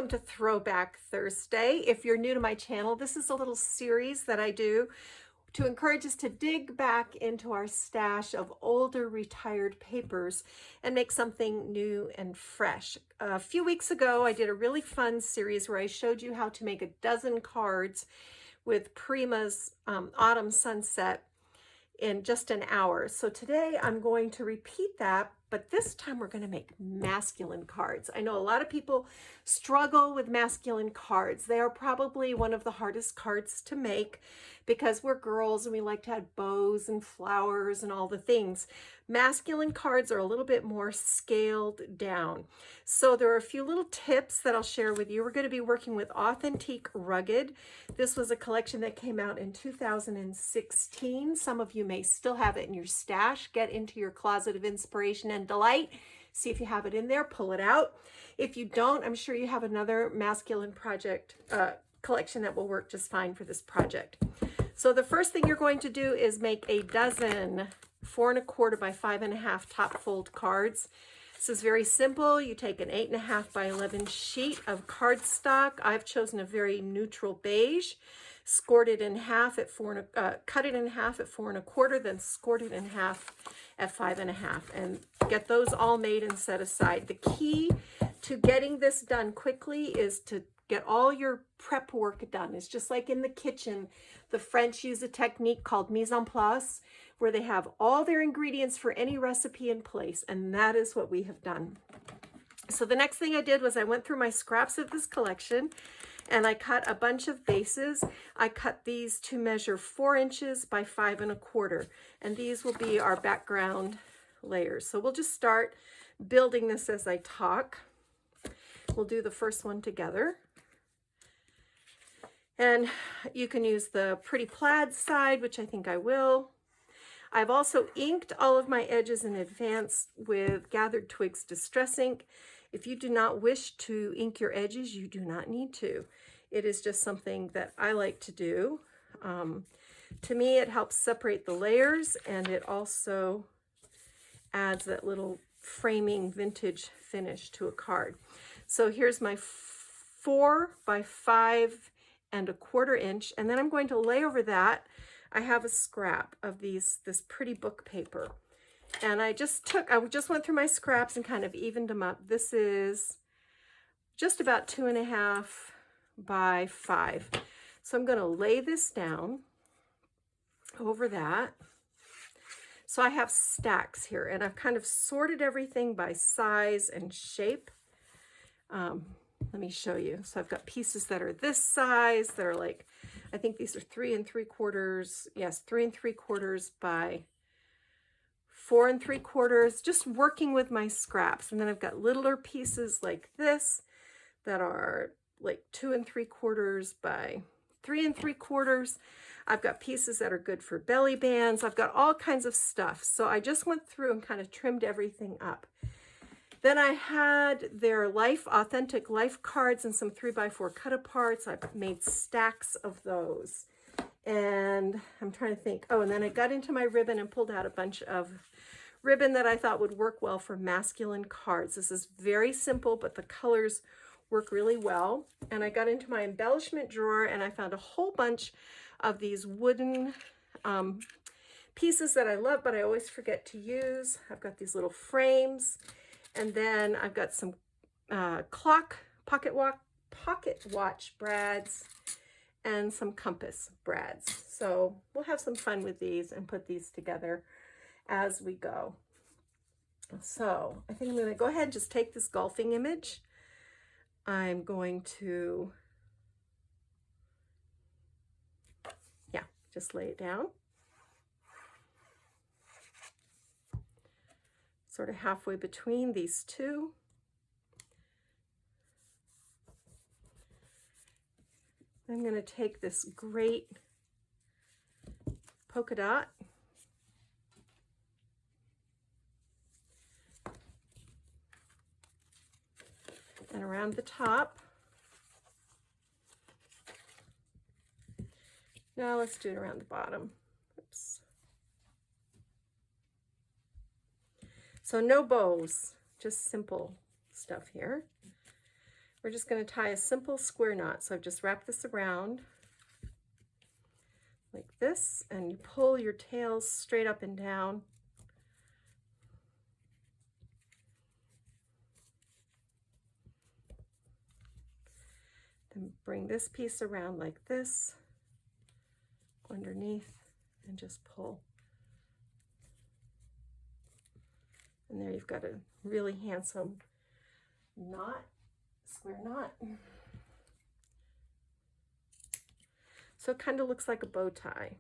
welcome to Throwback Thursday. If you're new to my channel, this is a little series that I do to encourage us to dig back into our stash of older retired papers and make something new and fresh. A few weeks ago, I did a really fun series where I showed you how to make a dozen cards with Prima's Autumn Sunset in just an hour. So today I'm going to repeat that, but this time we're going to make masculine cards. I know a lot of people struggle with masculine cards. They are probably one of the hardest cards to make because we're girls and we like to have bows and flowers and all the things. Masculine cards are a little bit more scaled down. So there are a few little tips that I'll share with you. We're going to be working with Authentique Rugged. This was a collection that came out in 2016. Some of you may still have it in your stash. Get into your closet of inspiration and delight. See if you have it in there, pull it out. If you don't, I'm sure you have another masculine project collection that will work just fine for this project. So the first thing you're going to do is make a dozen 4 1/4 by 5 1/2 top fold cards. This is very simple. You take an 8 1/2 by 11 sheet of cardstock. I've chosen a very neutral beige. Scored it in half at cut it in half at 4 1/4, then scored it in half at 5 1/2, and get those all made and set aside. The key to getting this done quickly is to get all your prep work done. It's just like in the kitchen. The French use a technique called mise en place, where they have all their ingredients for any recipe in place, and that is what we have done. So the next thing I did was I went through my scraps of this collection and I cut a bunch of bases. I cut these to measure 4 inches by 5 1/4, and these will be our background layers. So we'll just start building this as I talk. We'll do the first one together. And you can use the pretty plaid side, which I think I will. I've also inked all of my edges in advance with Gathered Twigs Distress Ink. If you do not wish to ink your edges, you do not need to. It is just something that I like to do. To me, it helps separate the layers, and it also adds that little framing vintage finish to a card. So here's my 4 by 5 1/4 inch, and then I'm going to lay over that. I have a scrap of this pretty book paper, and I just went through my scraps and kind of evened them up. This is just about 2 1/2 by 5. So I'm going to lay this down over that. So I have stacks here, and I've kind of sorted everything by size and shape. Let me show you. So I've got pieces that are this size that are like, I think these are 3 3/4. Yes, 3 3/4 by 4 3/4, just working with my scraps. And then I've got littler pieces like this that are like 2 3/4 by 3 3/4. I've got pieces that are good for belly bands. I've got all kinds of stuff. So I just went through and kind of trimmed everything up. Then I had their authentic life cards and some 3 by 4 cut aparts. I've made stacks of those. And I'm trying to think. Oh, and then I got into my ribbon and pulled out a bunch of ribbon that I thought would work well for masculine cards. This is very simple, but the colors work really well. And I got into my embellishment drawer and I found a whole bunch of these wooden pieces that I love, but I always forget to use. I've got these little frames. And then I've got some pocket watch brads and some compass brads. So we'll have some fun with these and put these together as we go. So I think I'm going to go ahead and just take this golfing image. I'm going to, just lay it down. Sort of halfway between these two. I'm going to take this great polka dot and around the top. Now let's do it around the bottom. Oops. So no bows, just simple stuff here. We're just going to tie a simple square knot. So I've just wrapped this around like this, and you pull your tails straight up and down. Then bring this piece around like this, underneath, and just pull. And there you've got a really handsome knot, square knot. So it kind of looks like a bow tie.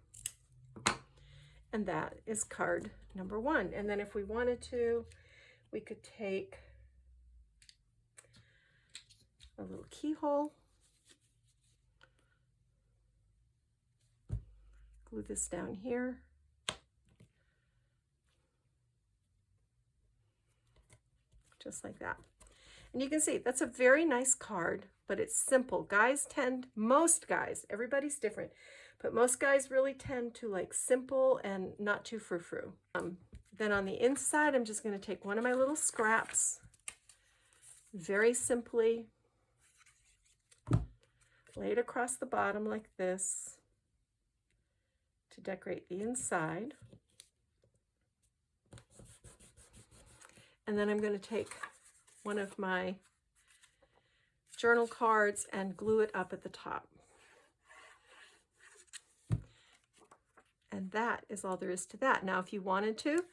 And that is card number 1. And then if we wanted to, we could take a little keyhole, glue this down here, just like that. And you can see that's a very nice card, but it's simple. Most guys, everybody's different, but most guys really tend to like simple and not too frou-frou. Then on the inside, I'm just going to take one of my little scraps, very simply lay it across the bottom like this to decorate the inside. And then I'm going to take one of my journal cards and glue it up at the top. And that is all there is to that. Now, if you wanted to,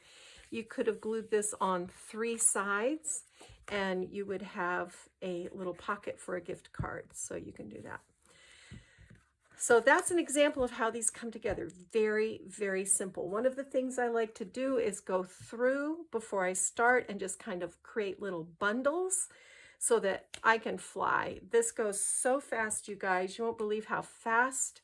you could have glued this on 3 sides and you would have a little pocket for a gift card. So you can do that. So that's an example of how these come together. Very, very simple. One of the things I like to do is go through before I start and just kind of create little bundles so that I can fly. This goes so fast, you guys. You won't believe how fast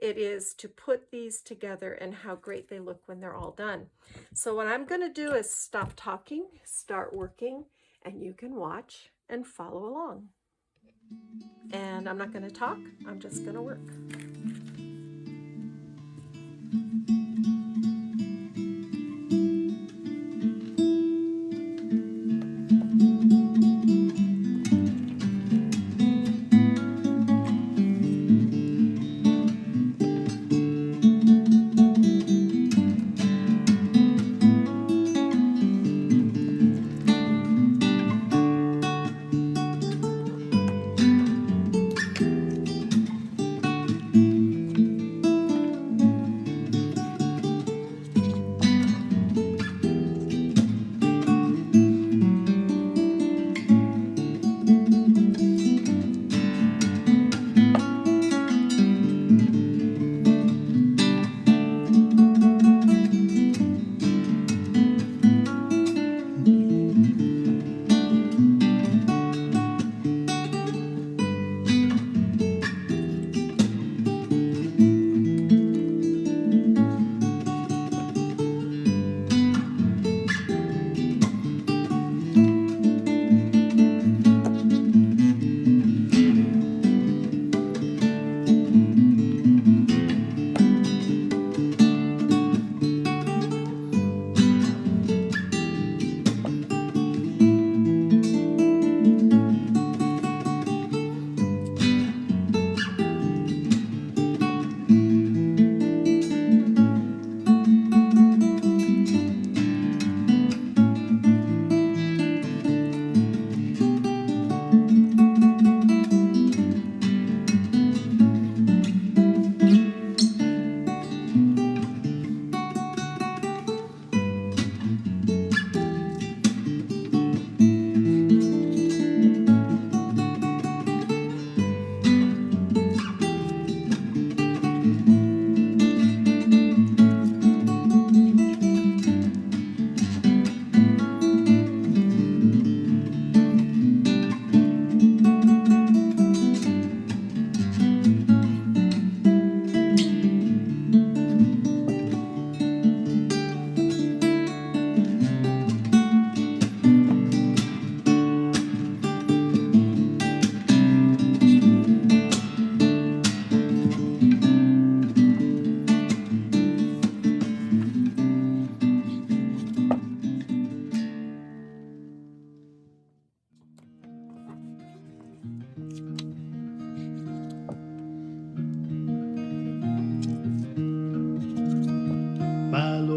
it is to put these together and how great they look when they're all done. So what I'm going to do is stop talking, start working, and you can watch and follow along. And I'm not going to talk, I'm just going to work.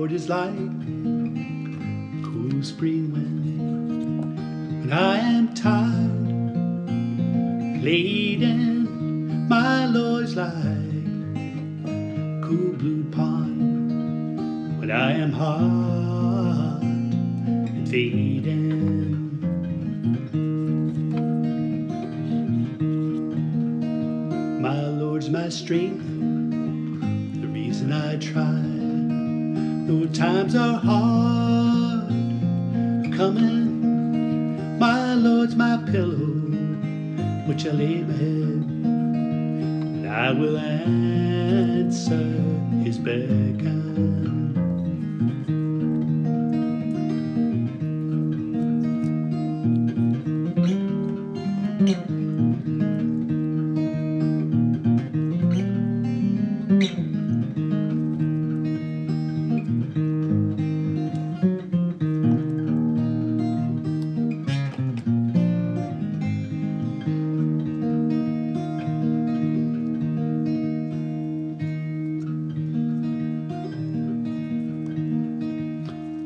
Lord is like cool spring wind. When I am tired, laden, my Lord is like cool blue pond. When I am hot and fading, my Lord's my strength, the reason I try. Though times are hard coming, my Lord's my pillow, which I lay my head, and I will answer his beckon.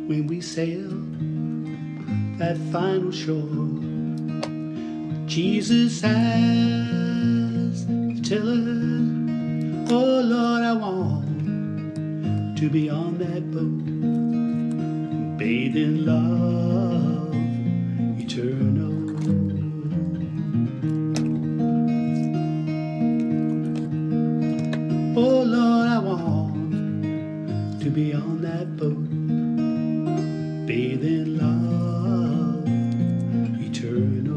When we sail that final shore, Jesus has the tiller. Oh Lord, I want to be on that boat, bathed in love eternal. Oh Lord, I want to be on that boat, bathed in love eternal.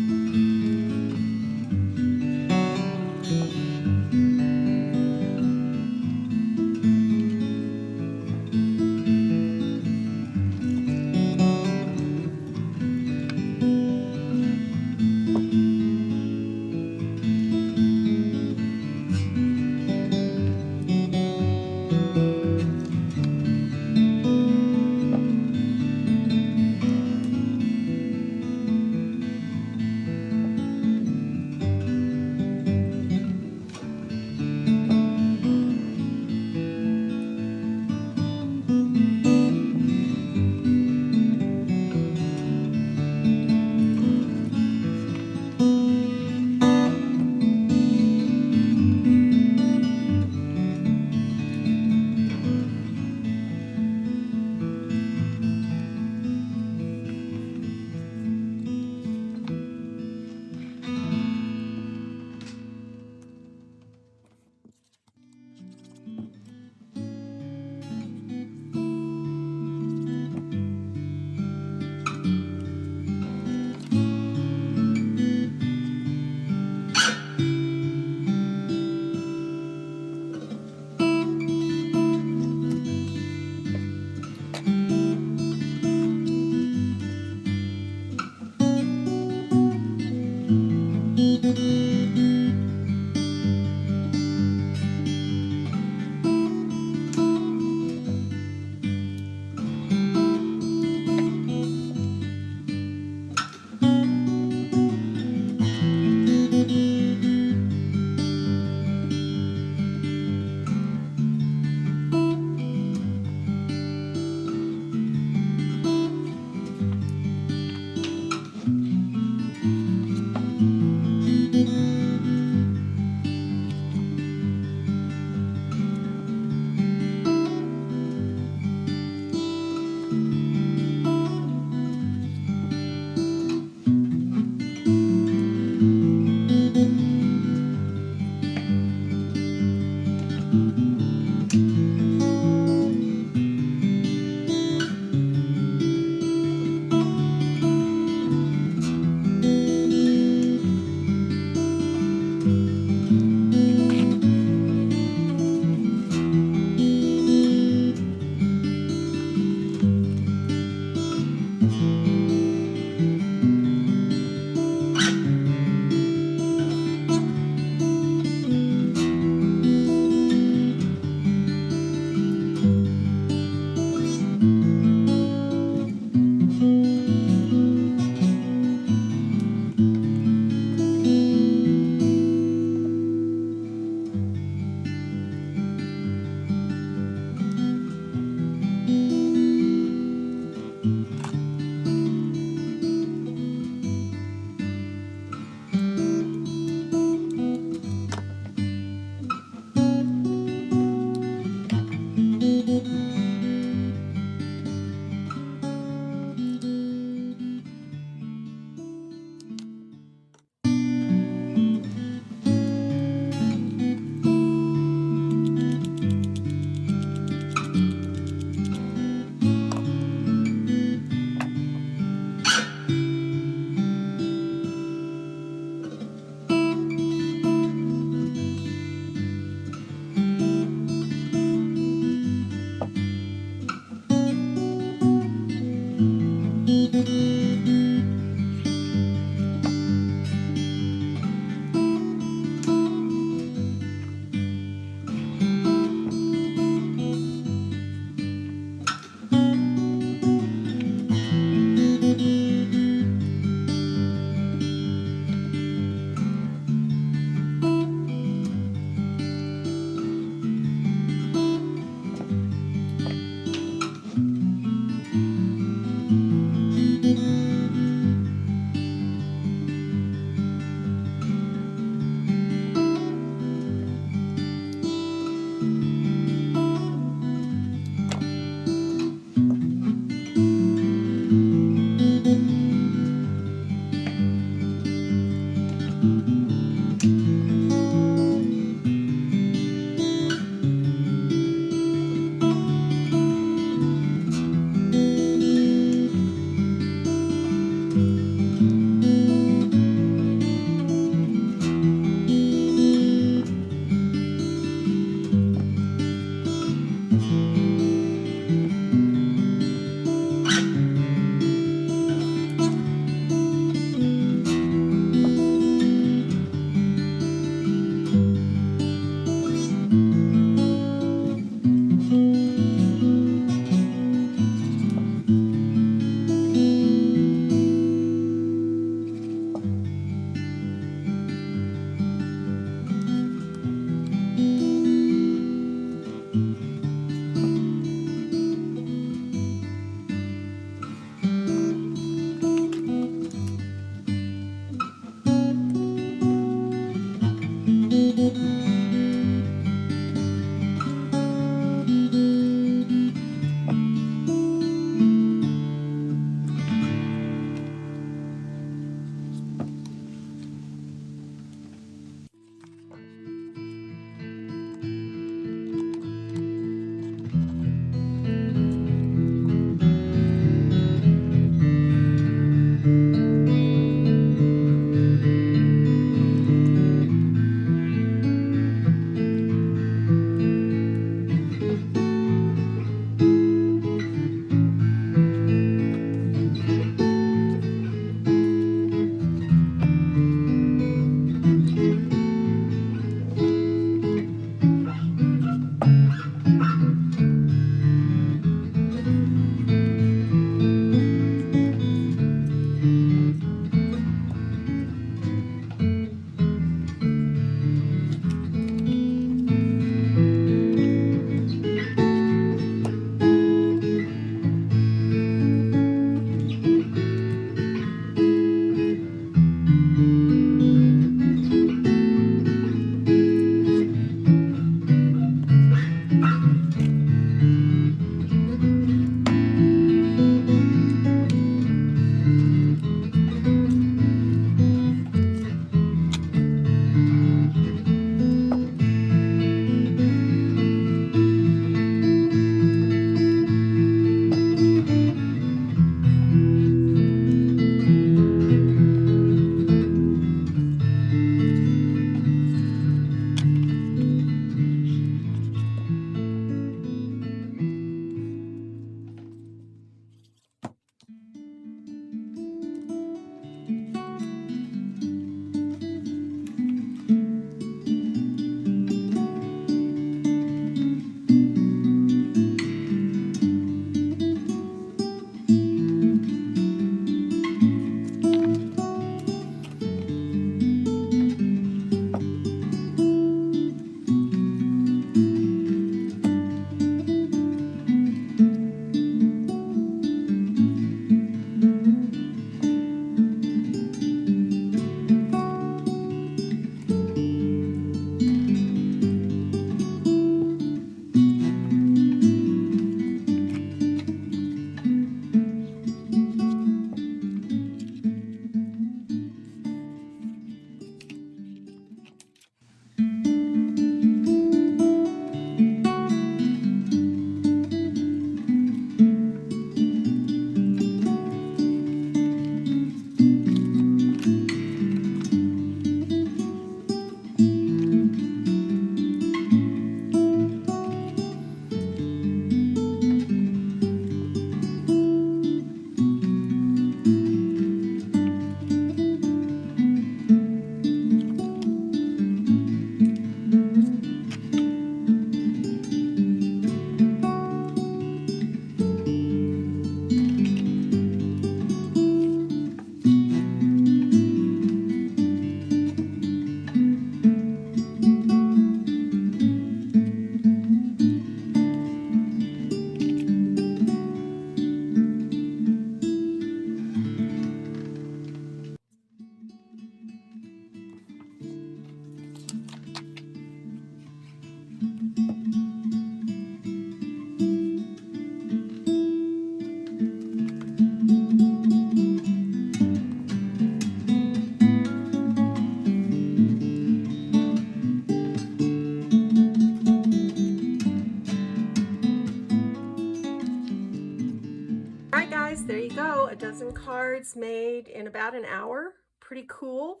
video, a dozen cards made in about an hour. Pretty cool.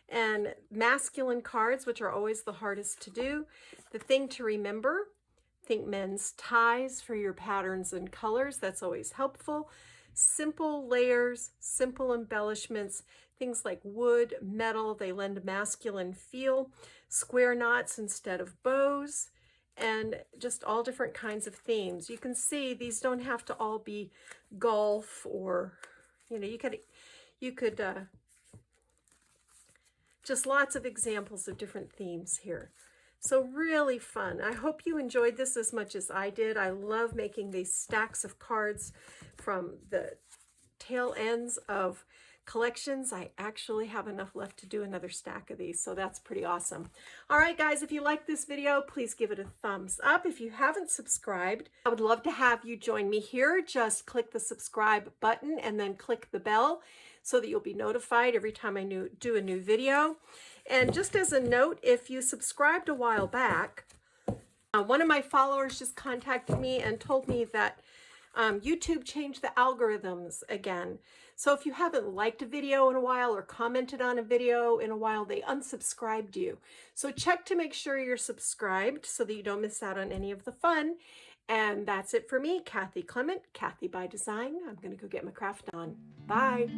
And masculine cards, which are always the hardest to do. The thing to remember, think men's ties for your patterns and colors. That's always helpful. Simple layers, simple embellishments, things like wood, metal, they lend a masculine feel. Square knots instead of bows, and just all different kinds of themes. You can see these don't have to all be golf or, you know, you could just lots of examples of different themes here. So really fun. I hope you enjoyed this as much as I did. I love making these stacks of cards from the tail ends of collections. I actually have enough left to do another stack of these, so that's pretty awesome. All right, guys, if you like this video, please give it a thumbs up. If you haven't subscribed, I would love to have you join me here. Just click the subscribe button and then click the bell so that you'll be notified every time I do a new video. And just as a note, if you subscribed a while back, one of my followers just contacted me and told me that YouTube changed the algorithms again. So if you haven't liked a video in a while or commented on a video in a while, they unsubscribed you. So check to make sure you're subscribed so that you don't miss out on any of the fun. And that's it for me, Kathy Clement, Kathy by Design. I'm going to go get my craft on. Bye.